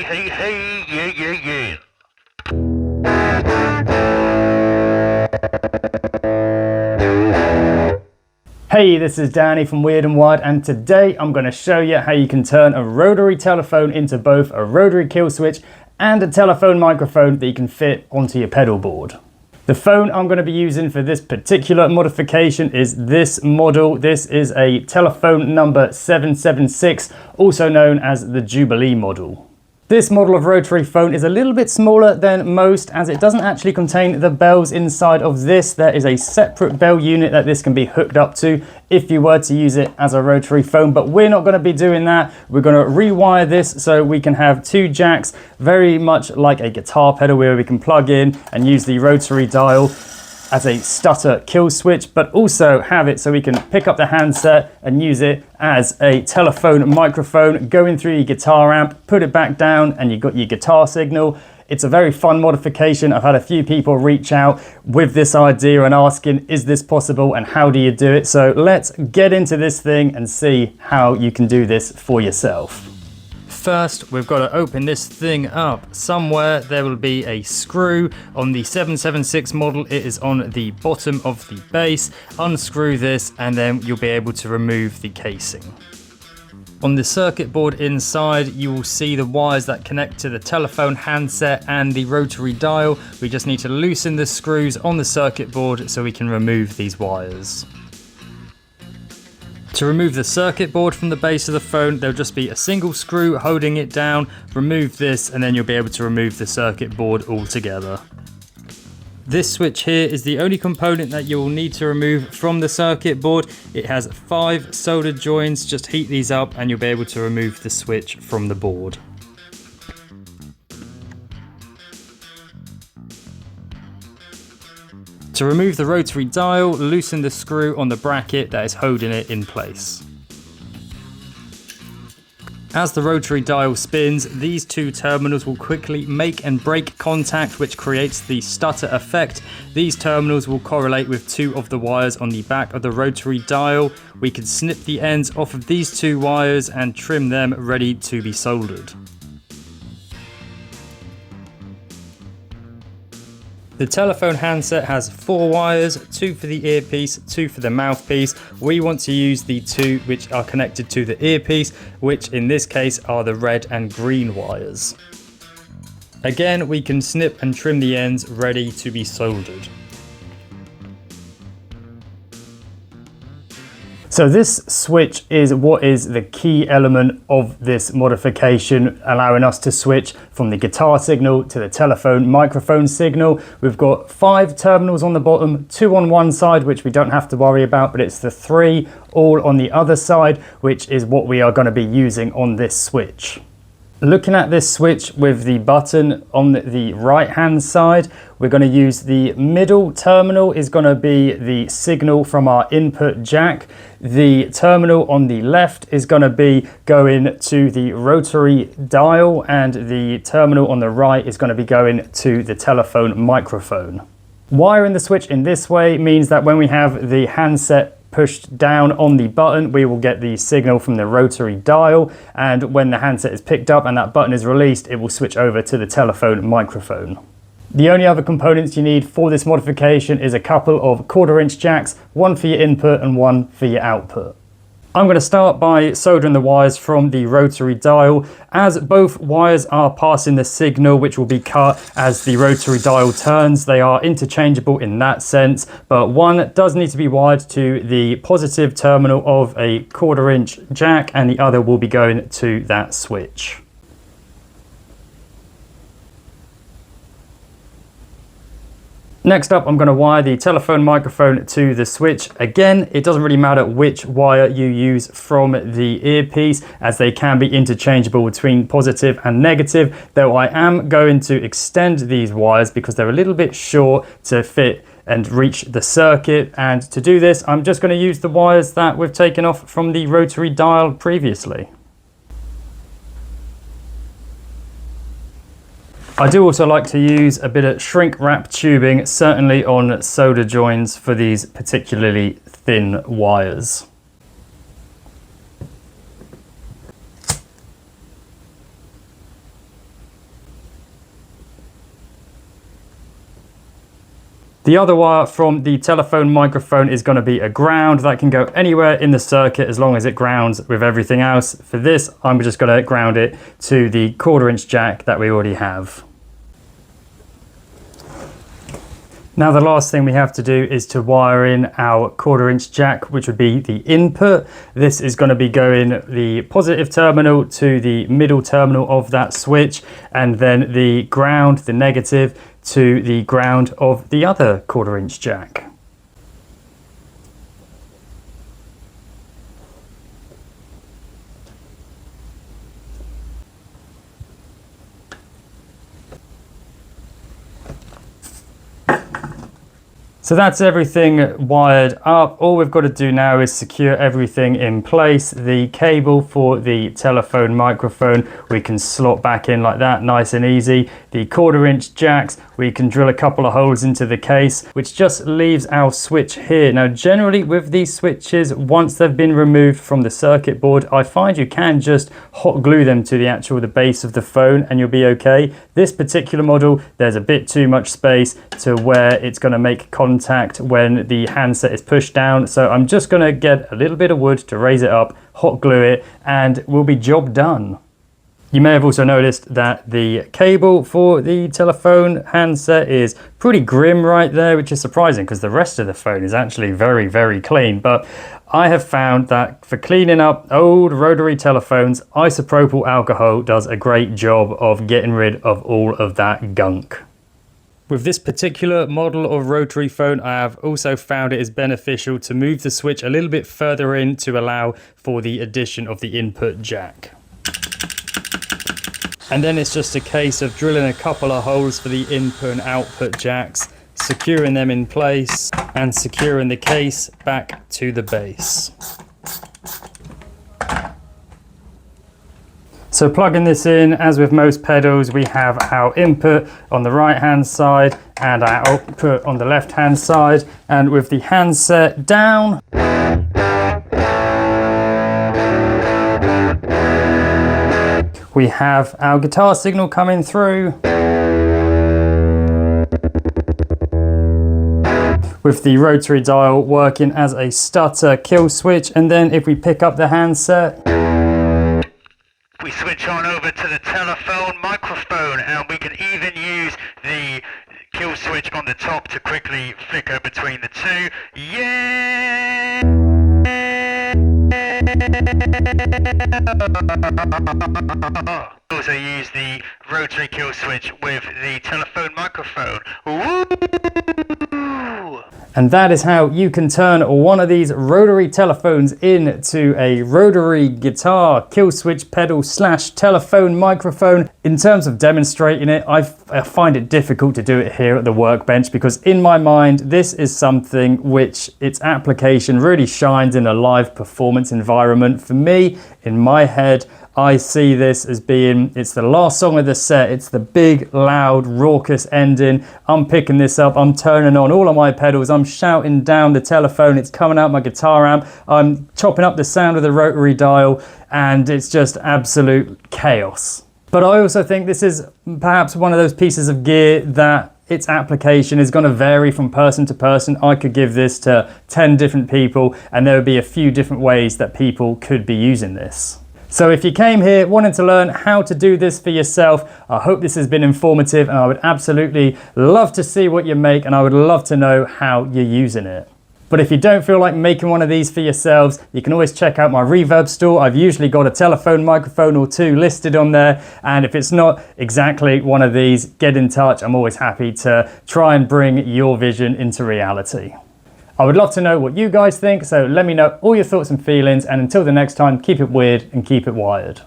hey, yeah. Hey, this is Danny from Weird and Wired, and today I'm going to show you how you can turn a rotary telephone into both a rotary kill switch and a telephone microphone that you can fit onto your pedal board. The phone I'm going to be using for this particular modification is this model. This is a telephone number 776, also known as the Jubilee model. This model of rotary phone is a little bit smaller than most, as it doesn't actually contain the bells inside of this. There is a separate bell unit that this can be hooked up to if you were to use it as a rotary phone, but we're not going to be doing that. We're going to rewire this so we can have two jacks, very much like a guitar pedal, where we can plug in and use the rotary dial as a stutter kill switch, but also have it so we can pick up the handset and use it as a telephone microphone, going through your guitar amp, put it back down, and you've got your guitar signal. It's a very fun modification. I've had a few people reach out with this idea and asking, is this possible and how do you do it? So let's get into this thing and see how you can do this for yourself. First, we've got to open this thing up. Somewhere there will be a screw. On the 776 model, it is on the bottom of the base. Unscrew this and then you'll be able to remove the casing. On the circuit board inside, you will see the wires that connect to the telephone handset and the rotary dial. We just need to loosen the screws on the circuit board so we can remove these wires. To remove the circuit board from the base of the phone, there'll just be a single screw holding it down. Remove this and then you'll be able to remove the circuit board altogether. This switch here is the only component that you will need to remove from the circuit board. It has 5 soldered joins. Just heat these up and you'll be able to remove the switch from the board. To remove the rotary dial, loosen the screw on the bracket that is holding it in place. As the rotary dial spins, these two terminals will quickly make and break contact, which creates the stutter effect. These terminals will correlate with 2 of the wires on the back of the rotary dial. We can snip the ends off of these 2 wires and trim them ready to be soldered. The telephone handset has 4 wires, 2 for the earpiece, 2 for the mouthpiece. We want to use the 2 which are connected to the earpiece, which in this case are the red and green wires. Again, we can snip and trim the ends ready to be soldered. So this switch is what is the key element of this modification, allowing us to switch from the guitar signal to the telephone microphone signal. We've got 5 terminals on the bottom, 2 on one side, which we don't have to worry about, but it's the 3 all on the other side, which is what we are going to be using on this switch. Looking at this switch with the button on the right hand side, we're going to use the middle terminal is going to be the signal from our input jack. The terminal on the left is going to be going to the rotary dial, and the terminal on the right is going to be going to the telephone microphone. Wiring the switch in this way means that when we have the handset pushed down on the button, we will get the signal from the rotary dial, and when the handset is picked up and that button is released, it will switch over to the telephone microphone. The only other components you need for this modification is a couple of 1/4" jacks, 1 for your input and 1 for your output. I'm going to start by soldering the wires from the rotary dial. As both wires are passing the signal, which will be cut as the rotary dial turns, they are interchangeable in that sense, but one does need to be wired to the positive terminal of a 1/4" jack and the other will be going to that switch. Next up, I'm going to wire the telephone microphone to the switch. Again, it doesn't really matter which wire you use from the earpiece, as they can be interchangeable between positive and negative, though I am going to extend these wires because they're a little bit short to fit and reach the circuit. And to do this, I'm just going to use the wires that we've taken off from the rotary dial previously. I do also like to use a bit of shrink wrap tubing, certainly on solder joins for these particularly thin wires. The other wire from the telephone microphone is going to be a ground that can go anywhere in the circuit as long as it grounds with everything else. For this, I'm just going to ground it to the 1/4" jack that we already have. Now the last thing we have to do is to wire in our 1/4" jack, which would be the input. This is going to be going the positive terminal to the middle terminal of that switch, and then the ground, the negative, to the ground of the other 1/4" jack. So that's everything wired up. All we've got to do now is secure everything in place. The cable for the telephone microphone we can slot back in like that, nice and easy. The 1/4" jacks, we can drill a couple of holes into the case, which just leaves our switch here. Now generally with these switches, once they've been removed from the circuit board, I find you can just hot glue them to the base of the phone and you'll be okay. This particular model, there's a bit too much space to where it's going to make contact when the handset is pushed down. So I'm just going to get a little bit of wood to raise it up, hot glue it, and we'll be job done. You may have also noticed that the cable for the telephone handset is pretty grim right there, which is surprising because the rest of the phone is actually very, very clean. But I have found that for cleaning up old rotary telephones, isopropyl alcohol does a great job of getting rid of all of that gunk. With this particular model of rotary phone, I have also found it is beneficial to move the switch a little bit further in to allow for the addition of the input jack. And then it's just a case of drilling a couple of holes for the input and output jacks, securing them in place and securing the case back to the base. So plugging this in, as with most pedals, we have our input on the right hand side and our output on the left hand side. And with the handset down, we have our guitar signal coming through with the rotary dial working as a stutter kill switch. And then if we pick up the handset, we switch on over to the telephone microphone, and we can even use the kill switch on the top to quickly flicker between the two. Yeah! Also use the rotary kill switch with the telephone microphone. Woo! And that is how you can turn one of these rotary telephones into a rotary guitar kill switch pedal / telephone microphone. In terms of demonstrating it, I find it difficult to do it here at the workbench because in my mind, this is something which its application really shines in a live performance environment. For me, in my head, I see this as being, it's the last song of the set. It's the big, loud, raucous ending. I'm picking this up. I'm turning on all of my pedals. I'm shouting down the telephone. It's coming out my guitar amp. I'm chopping up the sound of the rotary dial, and it's just absolute chaos. But I also think this is perhaps one of those pieces of gear that its application is going to vary from person to person. I could give this to 10 different people, and there would be a few different ways that people could be using this. So if you came here wanting to learn how to do this for yourself, I hope this has been informative, and I would absolutely love to see what you make, and I would love to know how you're using it. But if you don't feel like making one of these for yourselves, you can always check out my Reverb store. I've usually got a telephone microphone or two listed on there, and if it's not exactly one of these, get in touch. I'm always happy to try and bring your vision into reality. I would love to know what you guys think, so let me know all your thoughts and feelings, and until the next time, keep it weird and keep it wired.